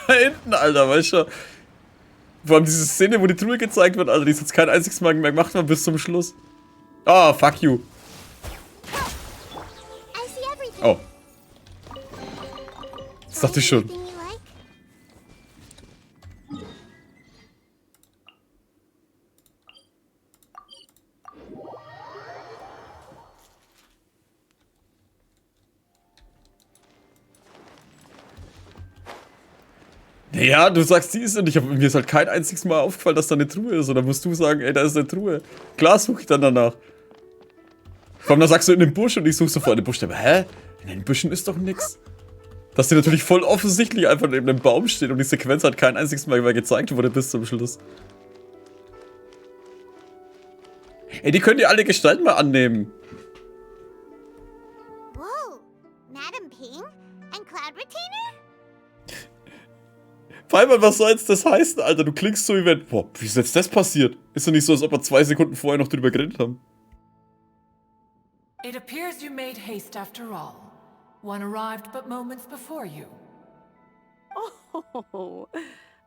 Da hinten, Alter, weißt du? Vor allem diese Szene, wo die Truhe gezeigt wird, Alter, die ist jetzt kein einziges Mal mehr gemacht worden bis zum Schluss. Ah, oh, fuck you. Oh. Das dachte ich schon. Ja, du sagst, die ist und mir ist halt kein einziges Mal aufgefallen, dass da eine Truhe ist. Oder musst du sagen, ey, da ist eine Truhe. Klar suche ich dann danach. Vor allem, da sagst du in dem Busch und ich suche sofort in den Busch. Aber, hä? In den Büschen ist doch nix. Dass die natürlich voll offensichtlich einfach neben dem Baum steht und die Sequenz hat kein einziges Mal mehr gezeigt wurde bis zum Schluss. Ey, die können die alle Gestalten mal annehmen. Whoa, Madame Ping and Cloud Retainer? Pfeiffer, was soll jetzt das heißen, Alter? Du klingst so wie wenn... Boah, wie ist jetzt das passiert? Ist doch nicht so, als ob wir 2 Sekunden vorher noch drüber geredet haben. It appears you made haste after all. One arrived but moments before you. Oh,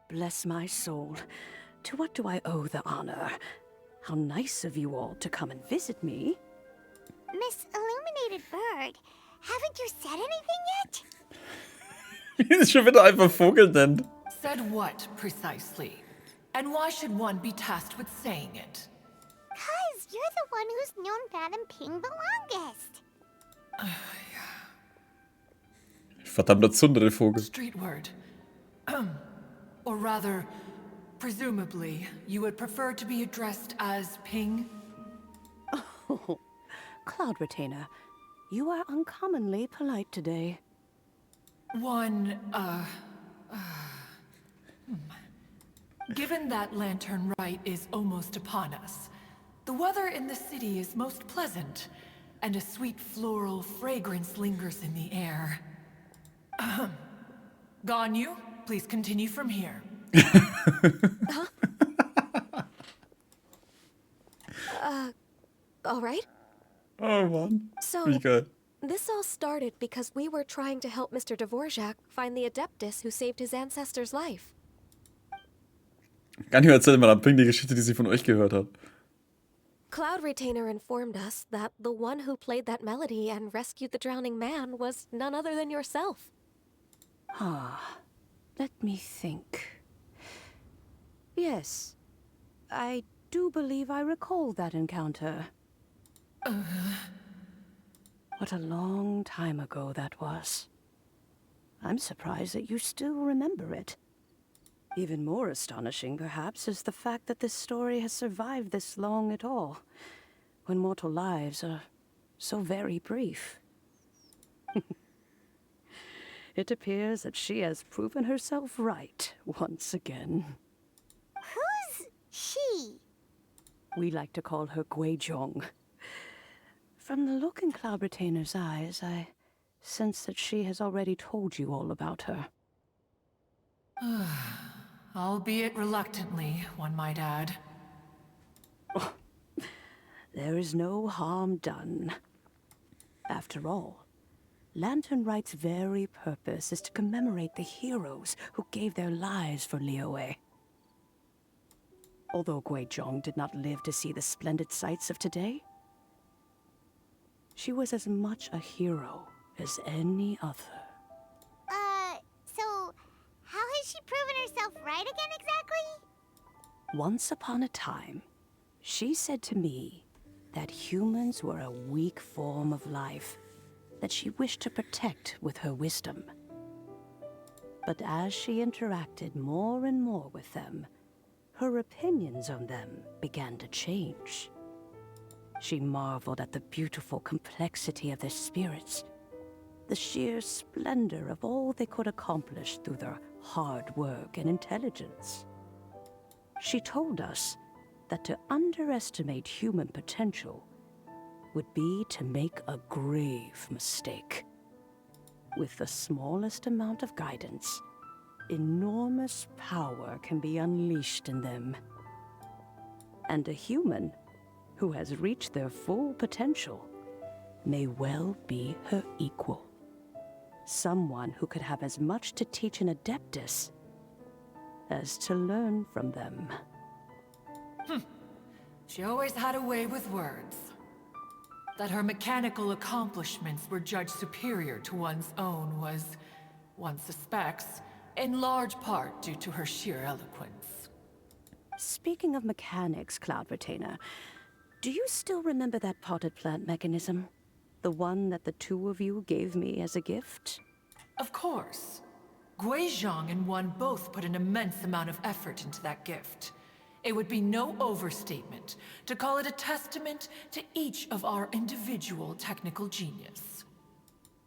bless my soul. To what do I owe the honor? How nice of you all to come and visit me. Miss Illuminated Bird, haven't you said anything yet? Wie ist schon wieder einfach Vogel nennt. Said what, precisely? And why should one be tasked with saying it? 'Cause you're the one who's known Madame Ping the longest. Verdammter Zundere-Vogel. Street word. Or rather, presumably, you would prefer to be addressed as Ping? Oh, Cloud Retainer, you are uncommonly polite today. Given that Lantern Rite is almost upon us, the weather in the city is most pleasant, and a sweet floral fragrance lingers in the air. Ganyu, please continue from here. All right. Oh Mann. So, Wie geil. this all started because we were trying to help Mr. Dvorak find the Adeptus who saved his ancestor's life. Ganyu, erzähl mal, dann bring die Geschichte, die sie von euch gehört hat. Cloud Retainer informed us that the one who played that melody and rescued the drowning man was none other than yourself. Ah, let me think. Yes, I do believe I recall that encounter. What a long time ago that was. I'm surprised that you still remember it. Even more astonishing, perhaps, is the fact that this story has survived this long at all, when mortal lives are so very brief. It appears that she has proven herself right once again. Who's she? We like to call her Guizhong. From the look in Cloud Retainer's eyes, I sense that she has already told you all about her. Albeit reluctantly, one might add. Oh, there is no harm done. After all, Lantern Rite's very purpose is to commemorate the heroes who gave their lives for Liyue. Although Guizhong did not live to see the splendid sights of today, she was as much a hero as any other. So how has she proven herself right again exactly? Once upon a time, she said to me that humans were a weak form of life that she wished to protect with her wisdom. But as she interacted more and more with them, her opinions on them began to change. She marveled at the beautiful complexity of their spirits, the sheer splendor of all they could accomplish through their hard work and intelligence. She told us that to underestimate human potential would be to make a grave mistake. With the smallest amount of guidance, enormous power can be unleashed in them. And a human who has reached their full potential may well be her equal. Someone who could have as much to teach an Adeptus as to learn from them. She always had a way with words. That her mechanical accomplishments were judged superior to one's own was, one suspects, in large part due to her sheer eloquence. Speaking of mechanics, Cloud Retainer, do you still remember that potted plant mechanism? The one that the two of you gave me as a gift? Of course. Guizhong and one both put an immense amount of effort into that gift. It would be no overstatement to call it a testament to each of our individual technical genius.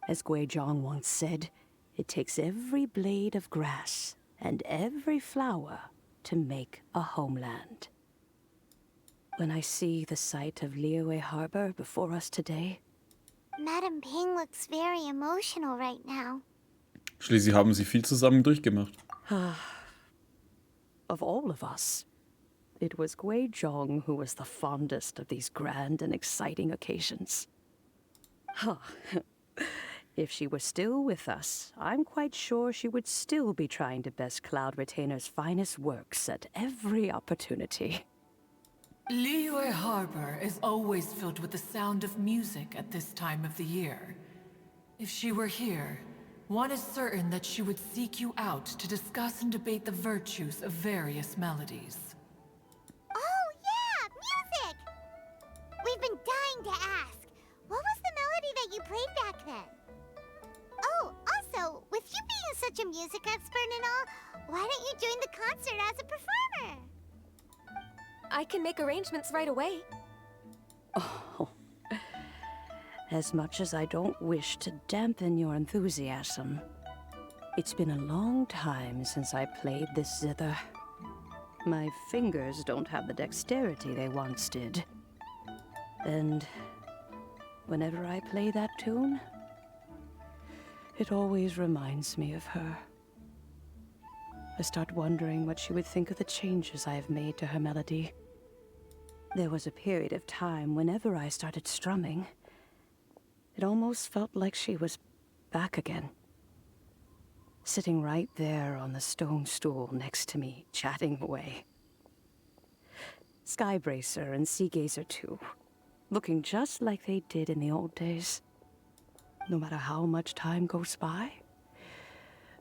As Guizhong once said, it takes every blade of grass and every flower to make a homeland. When I see the sight of Liyue Harbor before us today, Madam Ping looks very emotional right now. Schließlich haben sie viel zusammen durchgemacht. of all of us, it was Guizhong who was the fondest of these grand and exciting occasions. If she were still with us, I'm quite sure she would still be trying to best Cloud Retainer's finest works at every opportunity. Liyue Harbor is always filled with the sound of music at this time of the year. If she were here, one is certain that she would seek you out to discuss and debate the virtues of various melodies. Oh, yeah! Music! We've been dying to ask. What was the melody that you played back then? Oh, also, with you being such a music expert and all, why don't you join the concert as a performer? I can make arrangements right away. Oh, as much as I don't wish to dampen your enthusiasm, it's been a long time since I played this zither. My fingers don't have the dexterity they once did. And whenever I play that tune, it always reminds me of her. I start wondering what she would think of the changes I have made to her melody. There was a period of time whenever I started strumming, it almost felt like she was back again. Sitting right there on the stone stool next to me, chatting away. Skybracer and Seagazer too, looking just like they did in the old days. No matter how much time goes by,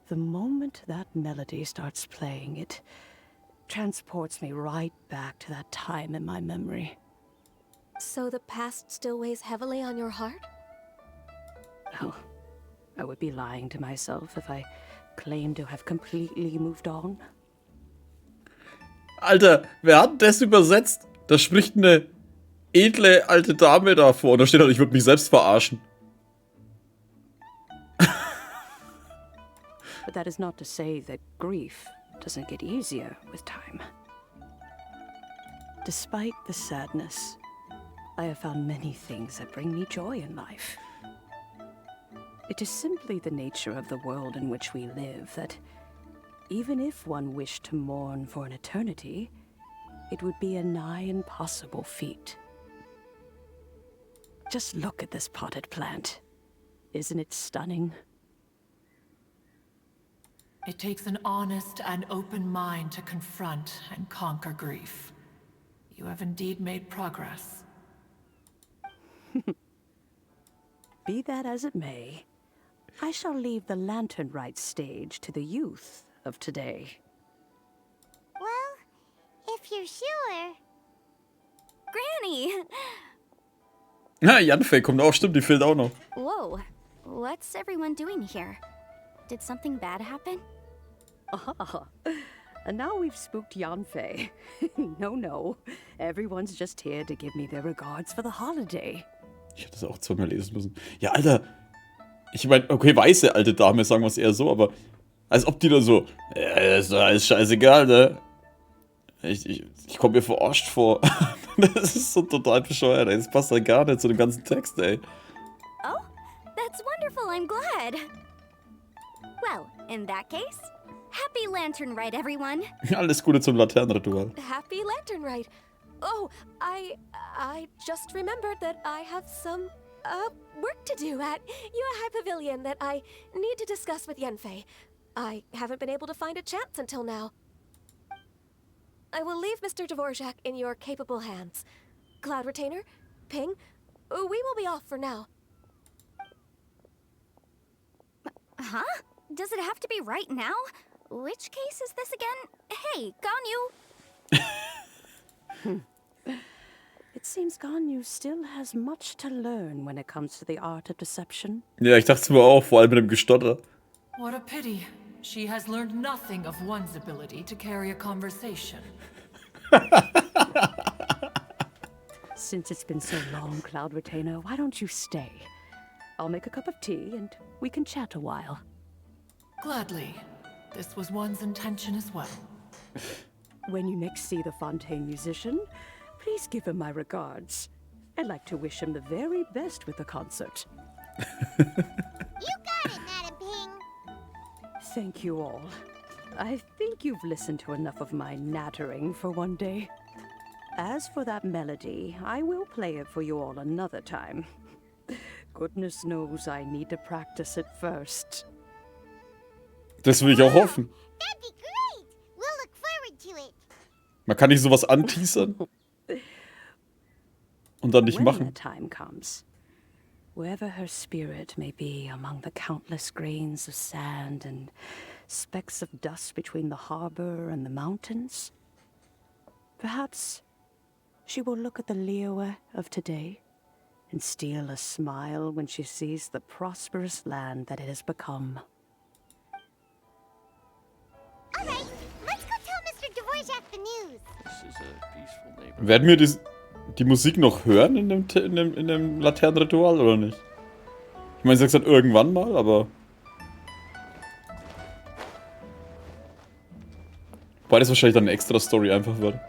the moment that melody starts playing, it transports me right back to that time in my memory. So the past still weighs heavily on your heart? Well, I would be lying to myself if I claimed to have completely moved on. Alter, wer hat das übersetzt? Da spricht eine edle alte Dame davor. Und da steht halt, ich würde mich selbst verarschen. But that is not to say that grief doesn't get easier with time. Despite the sadness, I have found many things that bring me joy in life. It is simply the nature of the world in which we live that even if one wished to mourn for an eternity, it would be a nigh impossible feat. Just look at this potted plant. Isn't it stunning? It takes an honest and open mind to confront and conquer grief. You have indeed made progress. Be that as it may, I shall leave the Lantern Rite stage to the youth of today. Well, if you're sure. Granny! Ja, Janfei kommt auch, stimmt, die fehlt auch noch. Whoa, what's everyone doing here? Did something bad happen? Ah, and now we've spooked Yanfei. No, everyone's just here to give me their regards for the holiday. Ich hätte das auch zweimal lesen müssen. Ja, Alter. Ich meine, okay, weiße alte Dame, sagen wir es eher so, aber als ob die da so, ist doch alles scheißegal, ne? Ich komme mir verarscht vor. Das ist so total bescheuert, ey. Das passt halt gar nicht zu dem ganzen Text, ey. Oh, that's wonderful, I'm glad. Well, in that case, happy Lantern Rite, everyone. Alles Gute zum Laternenritual. Happy Lantern Rite. Oh, I just remembered that I have some, work to do at Yuehai Pavilion that I need to discuss with Yanfei. I haven't been able to find a chance until now. I will leave Mr. Dvorak in your capable hands. Cloud Retainer, Ping, we will be off for now. Huh? Does it have to be right now? Which case is this again? Hey, Ganyu! It seems Ganyu still has much to learn when it comes to the art of deception. Ja, ich dachte es mir auch, vor allem mit dem Gestotter. What a pity. She has learned nothing of one's ability to carry a conversation. Since it's been so long, Cloud Retainer, why don't you stay? I'll make a cup of tea and we can chat a while. Gladly. This was one's intention as well. When you next see the Fontaine musician, please give him my regards. I'd like to wish him the very best with the concert. You got it, Madam Ping. Thank you all. I think you've listened to enough of my nattering for one day. As for that melody, I will play it for you all another time. Goodness knows I need to practice it first. Das will ich auch hoffen. That'd be great. We'll look forward to it. Man kann nicht sowas anteasern und dann nicht When machen. the time comes, wherever her spirit may be among the countless grains of sand and specks of dust between the harbor and the mountains, perhaps she will look at the Liyue of today and steal a smile when she sees the prosperous land that it has become. All right, let's go tell Mr. Dvorak the news. Werden wir die Musik noch hören in dem Laternenritual oder nicht? Ich meine, sie hat gesagt irgendwann mal, aber... Weil das wahrscheinlich dann eine extra Story einfach wird.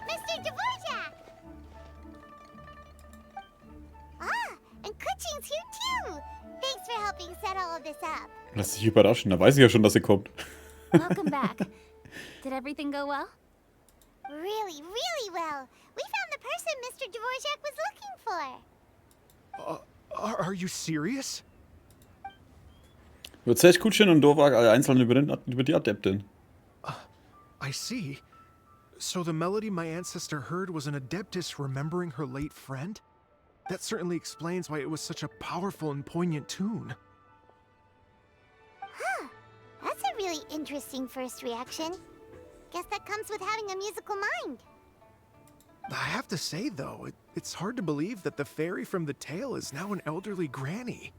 Mr. Dvorak! Ah, and Kuching's here too. Thanks for helping set all of this up. Lass dich überraschen, da weiß ich ja schon, dass sie kommt. Welcome back. Did everything go well? Really, really well. We found the person Mr. Dvorak was looking for. Are you serious? Du erzählst Kutschen und Dvorak alle einzeln über die Adeptin. I see. So the melody my ancestor heard was an adeptus remembering her late friend? That certainly explains why it was such a powerful and poignant tune. Huh. That's a really interesting first reaction. Guess that comes with having a musical mind. I have to say, though, it's hard to believe that the fairy from the tale is now an elderly granny.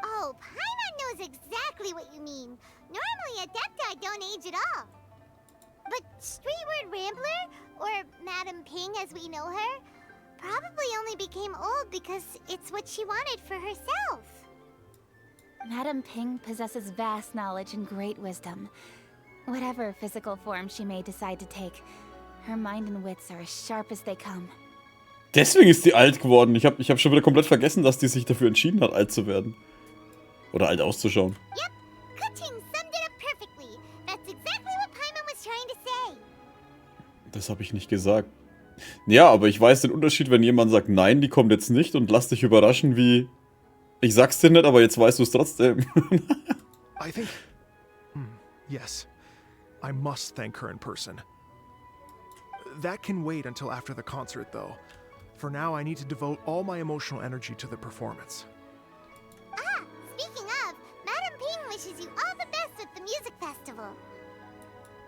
Oh, Paimon knows exactly what you mean. Normally, Adepti don't age at all. But Streetward Rambler, or Madam Ping as we know her, probably only became old because it's what she wanted for herself. Madam Ping possesses vast knowledge and great wisdom. Whatever physical form she may decide to take, her mind and wits are as sharp as they come. Deswegen ist die alt geworden. Ich hab schon wieder komplett vergessen, dass die sich dafür entschieden hat, alt zu werden. Oder alt auszuschauen. Yep, Kuching summed it up perfectly. That's exactly what Paimon was trying to say. Das habe ich nicht gesagt. Ja, aber ich weiß den Unterschied, wenn jemand sagt, nein, die kommt jetzt nicht und lass dich überraschen, wie... Ich sag's dir nicht, aber jetzt weißt du es trotzdem. I think... yes. I must thank her in person. That can wait until after the concert, though. For now, I need to devote all my emotional energy to the performance. Ah, speaking of, Madam Ping wishes you all the best with the music festival.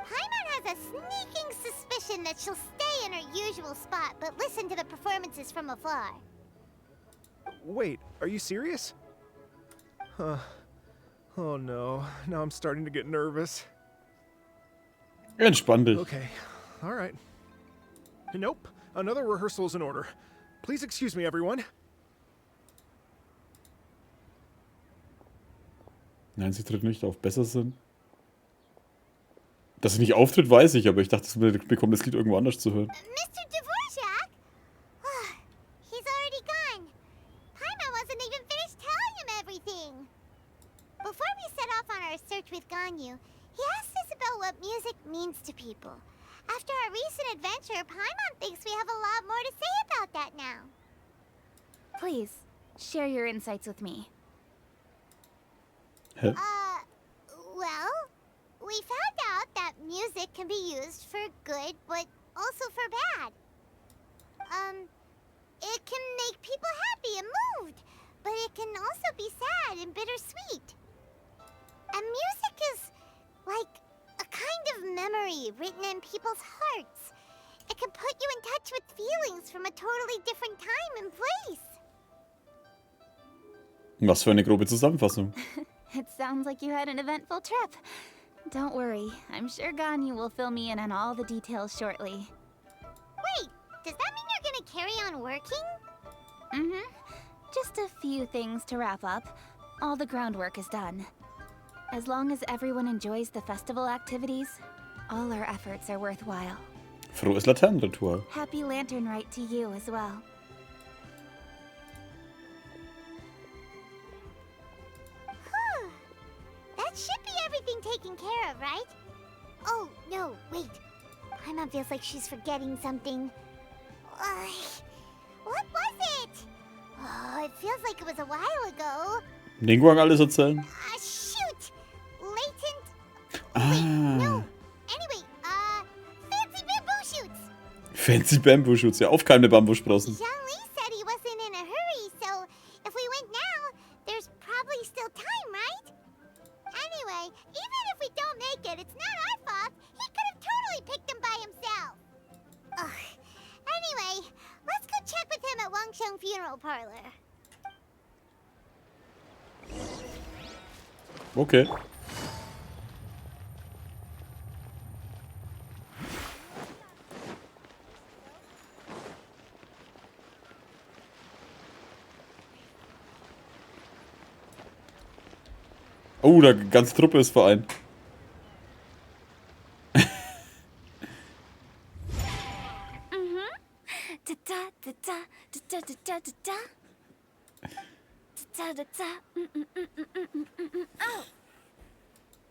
Paimon has a sneaking suspicion that she'll stay in her usual spot, but listen to the performances from afar. Wait, are you serious? Huh. Oh no, now I'm starting to get nervous. Entspann dich. Okay, alright. Nope, another rehearsal is in order. Please excuse me, everyone. Nein, sie tritt nicht auf. Besser sind. Dass sie nicht auftritt, weiß ich, aber ich dachte, wir bekommen das Lied irgendwo anders zu hören. Mr. Dvorak? He's already gone. Paimon wasn't even finished telling him everything. Before we set off on our search with Ganyu, he asked us about what music means to people. After our recent adventure, Paimon thinks we have a lot more to say about that now. Please, share your insights with me. Hä? Well, we found out that music can be used for good, but also for bad. It can make people happy and moved, but it can also be sad and bittersweet. And music is like a kind of memory written in people's hearts. It can put you in touch with feelings from a totally different time and place. Was für eine grobe Zusammenfassung. It sounds like you had an eventful trip. Don't worry, I'm sure Ganyu will fill me in on all the details shortly. Wait, does that mean you're gonna carry on working? Mm-hmm. Just a few things to wrap up. All the groundwork is done. As long as everyone enjoys the festival activities, all our efforts are worthwhile. Frohes Laternenritual. Happy Lantern Rite to you as well. That should be everything taken care of, right? Oh, no, wait. Paimon feels like she's forgetting something. What was it? Oh, it feels like it was a while ago. Ningguang alles erzählen? Shoot! Latent... Ah. Wait, no. Anyway, fancy bamboo shoots. Fancy Bamboo Shoots, ja, aufkeimende Bambussprossen. Zhongli said he wasn't in a hurry, so if we went now, there's probably still time, right? Anyway, even if we don't make it, it's not our fault. He could have totally picked them by himself. Ugh. Anyway, let's go check with him at Wangsheng Funeral Parlor. Okay. Oh, die ganze Truppe ist vereint.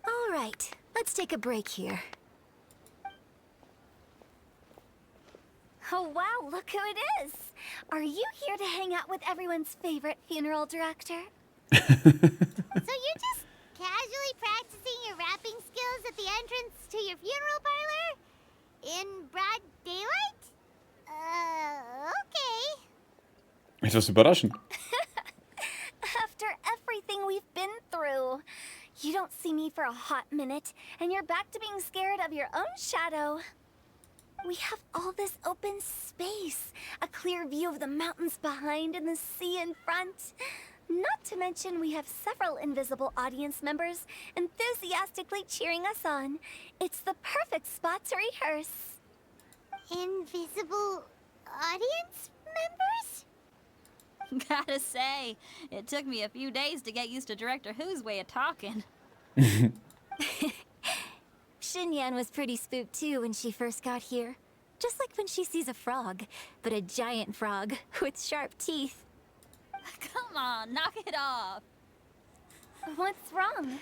All right, let's take a break here. Oh wow, look who it is! Are you here to hang out with everyone's favorite funeral director? So you're just casually practicing your rapping skills at the entrance to your funeral parlor? In broad daylight? Okay. Etwas überraschend. After everything we've been through, you don't see me for a hot minute, and you're back to being scared of your own shadow. We have all this open space, a clear view of the mountains behind and the sea in front. Not to mention we have several invisible audience members enthusiastically cheering us on. It's the perfect spot to rehearse. Invisible audience members? Gotta say, it took me a few days to get used to Director Who's way of talking. Xinyan was pretty spooked too when she first got here. Just like when she sees a frog, but a giant frog with sharp teeth. Come on, knock it off. What's wrong?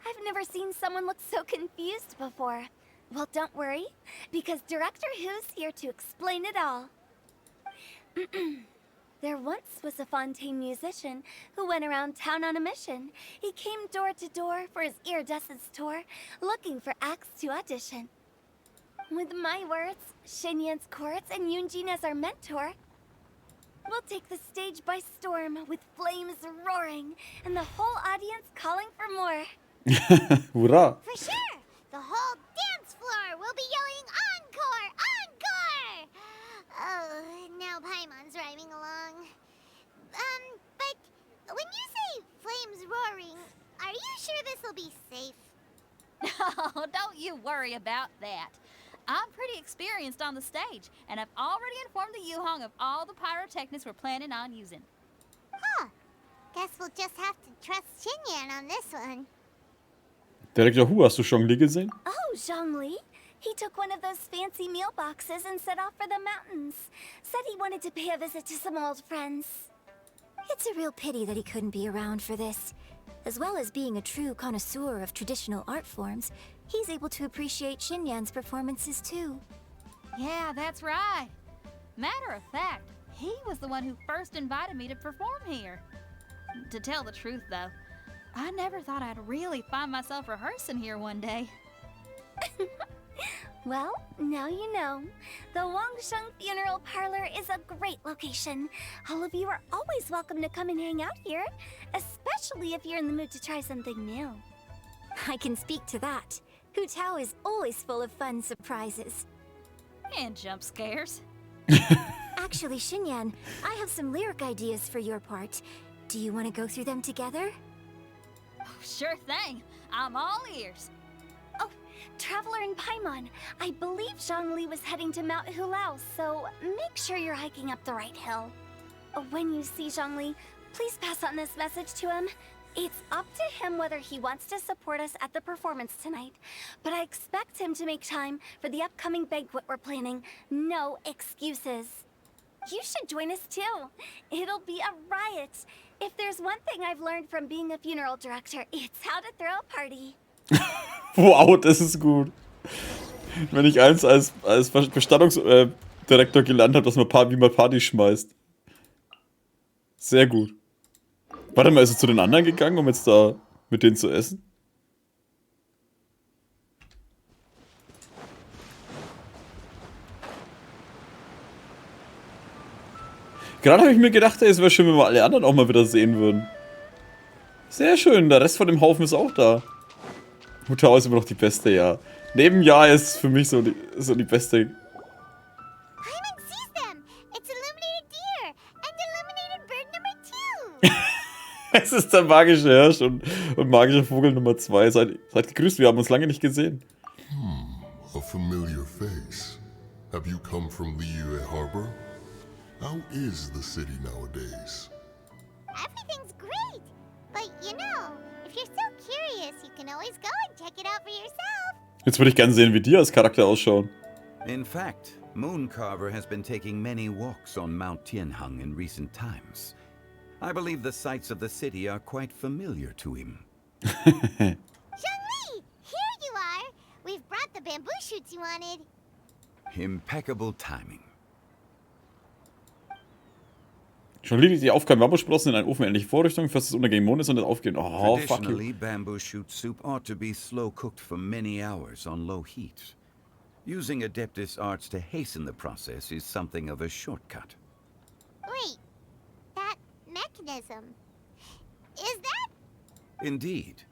I've never seen someone look so confused before. Well, don't worry, because Director Who's here to explain it all. There once was a Fontaine musician who went around town on a mission. He came door to door for his iridescence tour, looking for acts to audition. With my words, Xinyan's chorus, and Yunjin as our mentor, we'll take the stage by storm with flames roaring and the whole audience calling for more. Hurra! For sure! The whole dance floor will be yelling encore! Encore! Oh, now Paimon's rhyming along. But when you say flames roaring, are you sure this will be safe? Oh, don't you worry about that. I'm pretty experienced on the stage, and I've already informed the Yuhong of all the pyrotechnics we're planning on using. Huh. Guess we'll just have to trust Xinyan on this one. Direktor Hu, hast du Zhongli gesehen? Oh, Zhongli. He took one of those fancy meal boxes and set off for the mountains. Said he wanted to pay a visit to some old friends. It's a real pity that he couldn't be around for this. As well as being a true connoisseur of traditional art forms, he's able to appreciate Xinyan's performances too. Yeah, that's right. Matter of fact, he was the one who first invited me to perform here. To tell the truth, though, I never thought I'd really find myself rehearsing here one day. Well, now you know. The Wangsheng Funeral Parlor is a great location. All of you are always welcome to come and hang out here, especially if you're in the mood to try something new. I can speak to that. Hu Tao is always full of fun surprises. And jump scares. Actually, Xinyan, I have some lyric ideas for your part. Do you want to go through them together? Oh, sure thing. I'm all ears. Oh, Traveler in Paimon, I believe Zhongli was heading to Mount Hulao, so make sure you're hiking up the right hill. When you see Zhongli, please pass on this message to him. It's up to him whether he wants to support us at the performance tonight, but I expect him to make time for the upcoming banquet we're planning. No excuses. You should join us too. It'll be a riot. If there's one thing I've learned from being a funeral director, it's how to throw a party. Wow, das ist gut. Wenn ich eins als Bestattungsdirektor gelernt habe, dass man wie man Party schmeißt. Sehr gut. Warte mal, ist er zu den anderen gegangen, um jetzt da mit denen zu essen? Gerade habe ich mir gedacht, ey, es wäre schön, wenn wir alle anderen auch mal wieder sehen würden. Sehr schön, der Rest von dem Haufen ist auch da. Hu Tao ist immer noch die beste, ja. Neben Ja ist für mich so die beste. Paimon sees them! It's illuminated deer! And illuminated bird number 2! Es ist der magische Hirsch und magischer Vogel Nummer 2. Seid gegrüßt, wir haben uns lange nicht gesehen. A familiar face. Have you come from Liyue Harbor? How is the city nowadays? Everything's great! But you know, if you're so curious, you can always go and check it out for yourself. Jetzt würde ich gerne sehen, wie die als Charakter ausschauen. In fact, Mooncarver has been taking many walks on Mount Tianheng in recent times. I believe the sights of the city are quite familiar to him. Zhongli! Here you are! We've brought the bamboo shoots you wanted. Impeccable timing. Schon liegt die Aufgaben Bambussprossen in einen Ofen ähnliche Vorrichtung, fast das Untergehen Mondes und das Aufgehen. Oh, fuck Traditionally, you. bamboo shoot soup ought to be slow cooked for many hours on low heat. Using Adeptus arts to hasten the process is something of a shortcut. Wait, that mechanism. Is that? Indeed.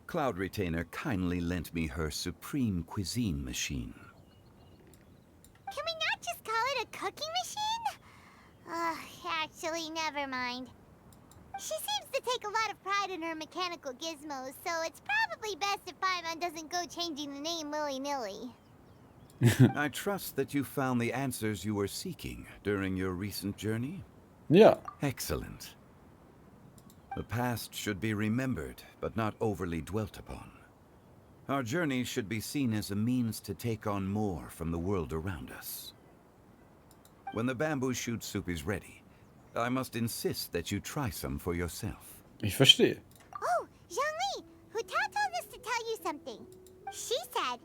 Cloud Retainer kindly lent me her supreme cuisine machine. Can we not just call it a cooking machine? Actually, never mind. She seems to take a lot of pride in her mechanical gizmos, so it's probably best if Paimon doesn't go changing the name willy-nilly. I trust that you found the answers you were seeking during your recent journey? Ja. Excellent. The past should be remembered, but not overly dwelt upon. Our journey should be seen as a means to take on more from the world around us. When the bamboo shoot soup is ready, I must insist that you try some for yourself. Ich verstehe. Oh, Zhongli! Hu Tao told us to tell you something. She said,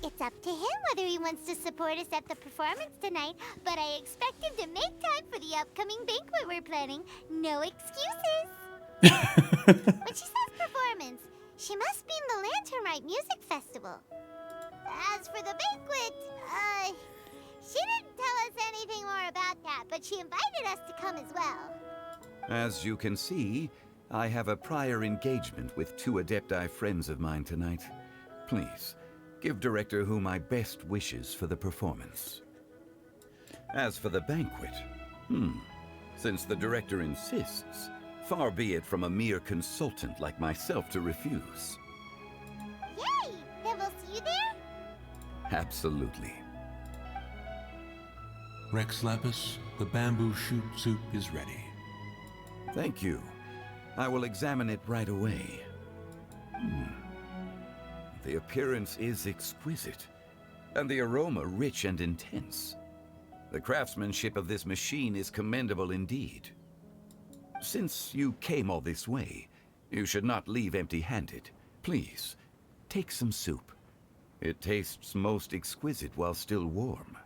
it's up to him whether he wants to support us at the performance tonight, but I expect him to make time for the upcoming banquet we're planning. No excuses. When she says performance, she must mean the Lantern Rite Music Festival. As for the banquet, she didn't tell us anything more about that, but she invited us to come as well. As you can see, I have a prior engagement with 2 Adepti friends of mine tonight. Please, give Director Hu my best wishes for the performance. As for the banquet, since the Director insists, far be it from a mere consultant like myself to refuse. Yay! Then we'll see you there? Absolutely. Rex Lapis, the bamboo shoot soup is ready. Thank you. I will examine it right away. The appearance is exquisite, and the aroma rich and intense. The craftsmanship of this machine is commendable indeed. Since you came all this way, You should not leave empty-handed. Please, take some soup. It tastes most exquisite while still warm.